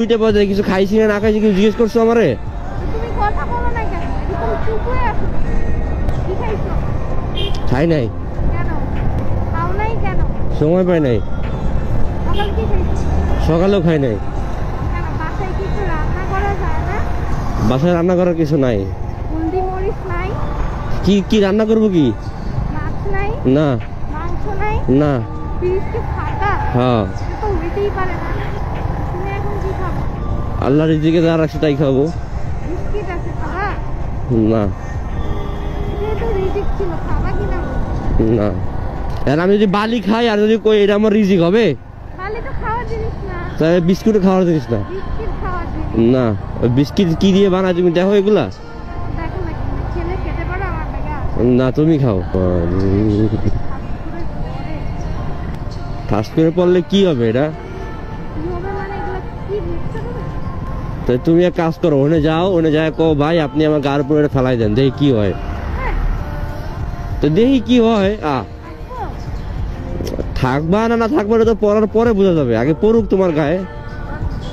দুইটা বাজে কিছু খাইছি না খাইছি কিছু জিজ্ঞেস করছো আমারে? তুমি কথা বলো না কেন? একদম চুপ হয়ে আছো। কি খাইছো? খাই নাই। কেন? খাও নাই কেন? সময় পাই নাই। সকাল কি খাইছো? সকালেও খাই নাই। কেন বাসায় কিছু রান্না করা যায় না? বাসায় রান্না করার কিছু নাই। হলদি মরিচ নাই? কি কি রান্না করবো কি? মাছ নাই? না মাংস নাই? না। ফ্রিজ কি ফাঁকা? হ্যাঁ, এটা তো হইতেই পারে না। তুমি এখন কি খাবো? আল্লাহ রিজিকে যা রাখছে তাই খাবো। বিস্কিট আছে খাবা? না যেহেতু রিজিক ছিল খাবা কি না? না। আর আমি যদি বালি খাই আর যদি কই এটা আমার রিজিক হবে? বালি তো খাওয়ার জিনিস না। তাহলে বিস্কুট খাওয়ার জিনিস না। বিস্কিট খাওয়ার জিনিস। না, ওই বিস্কিট কি দিয়ে বানায় তুমি দেখো এগুলা? দেখো না কি ছেলে খেতে পারো আমার ব্যাগা? না, তুমি খাও। ফাস্ট করে পড়লে কি হবে এটা? কি হবে মানে এগুলো কি বুঝতে হবে? তো তুমি এক কাজ করো, ওখানে যাও, ওখানে যায় কো ভাই আপনি আমার গার উপরে এটা ফেলাই দেন, দেখি কি হয়। হ্যাঁ, তো দেখি কি হয়। থাকবো। থাকবা না না থাকবা এটা তো পড়ার পরে বোঝা যাবে, আগে পড়ুক তোমার গায়ে।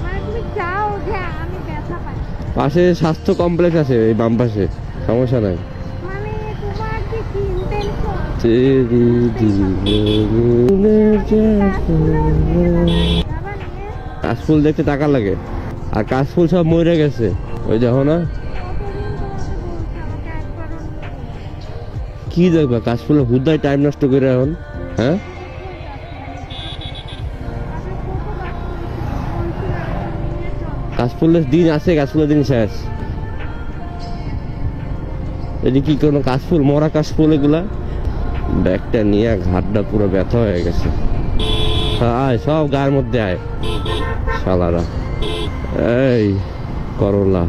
মানে তুমি চাও যে আমি ব্যথা পাই? পাশে স্বাস্থ্য কমপ্লেক্স আছে এই বাম পাশে, সমস্যা নাই। মানে তোমার যে কি ইন্টেনশন? তেরি জীবনের কাশফুল দেখতে টাকা লাগে, আর কাশফুল সব মরে গেছে। ওই দেখো না, কি দেখবা কাশফুল হুদায় টাইম নষ্ট করে এখন। হ্যাঁ, কাশফুলের দিন আছে, কাশফুলের দিন শেষ। এটি কি কোনো কাশফুল, মরা কাশফুল এগুলা? ব্যাগটা নিয়ে ঘাটটা পুরো ব্যথা হয়ে গেছে। আয় সব গায়ের মধ্যে আয় শালারা। এই করলা